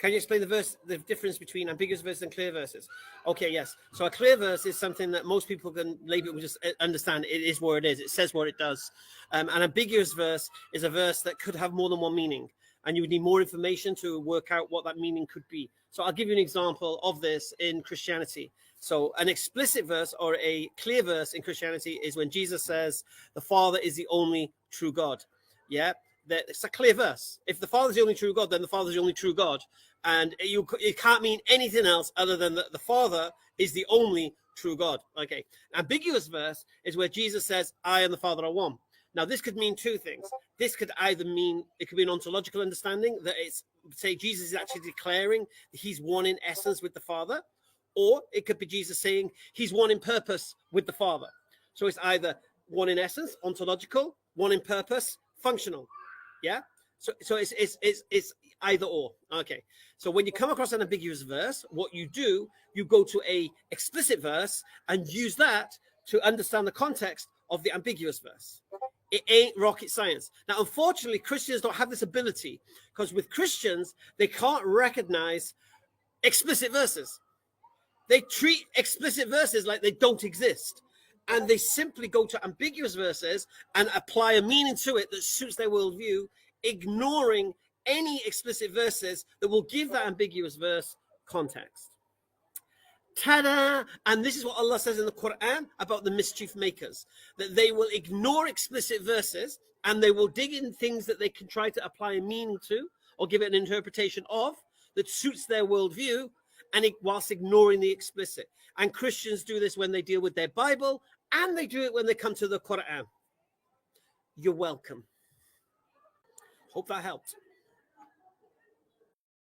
Can you explain the difference between ambiguous verses and clear verses? Okay, yes. So a clear verse is something that most people can label, just understand. It is what it is. It says what it does. An ambiguous verse is a verse that could have more than one meaning, and you would need more information to work out what that meaning could be. So I'll give you an example of this in Christianity. So an explicit verse or a clear verse in Christianity is when Jesus says the Father is the only true God. Yeah, it's a clear verse. If the Father is the only true God, then the Father is the only true God. And it can't mean anything else other than that the Father is the only true God. Okay. Ambiguous verse is where Jesus says, I and the Father are one. Now, this could mean two things. This could either mean, it could be an ontological understanding, that it's, say, Jesus is actually declaring that he's one in essence with the Father, or it could be Jesus saying he's one in purpose with the Father. So it's either one in essence, ontological, one in purpose, functional. Yeah? So it's either or. Okay. So when you come across an ambiguous verse, what you do, you go to a explicit verse and use that to understand the context of the ambiguous verse. It ain't rocket science. Now, unfortunately, Christians don't have this ability, because with Christians, they can't recognize explicit verses. They treat explicit verses like they don't exist. And they simply go to ambiguous verses and apply a meaning to it that suits their worldview, ignoring any explicit verses that will give that ambiguous verse context. Ta-da! And this is what Allah says in the Quran about the mischief makers, that they will ignore explicit verses and they will dig in things that they can try to apply a meaning to or give it an interpretation of that suits their worldview, and whilst ignoring the explicit. And Christians do this when they deal with their Bible, and they do it when they come to the Quran. You're welcome. Hope that helped.